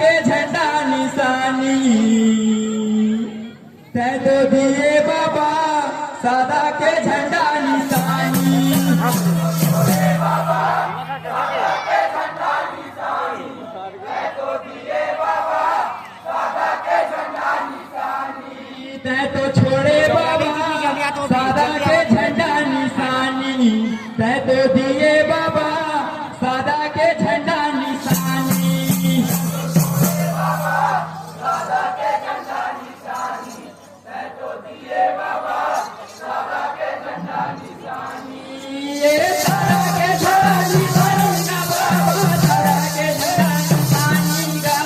के झंडा निशानी तय तो दिए बाबा सादा के झंडा निशानी तय तो छोड़े बाबा सादा के झंडा निशानी तय तो दिए बाबा सादा के झंडा निशानी ये सादा के झंडा निशानी का बाबा सादा के झंडा निशानी का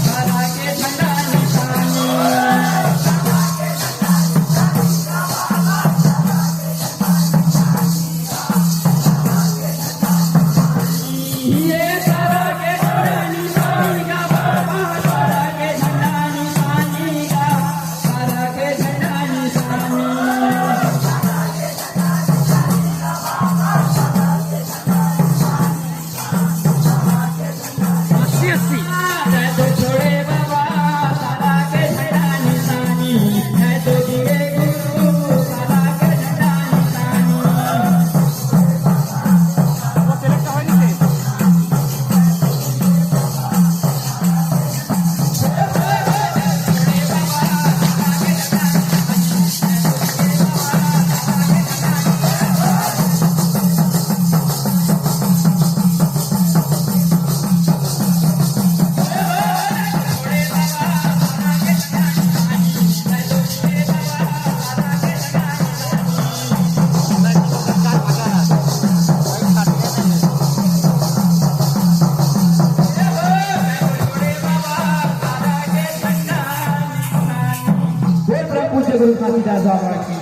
सादा के झंडा निशानी ये सादा के झंडा निशानी का बाबा सादा के झंडा निशानी का सादा के झंडा निशानी तय तो छोड़े बाबा सादा के झंडा निशानी तय तो दिए गुरु सादा के झंडा निशानी पूज्य गुरु काशीदास बाबा की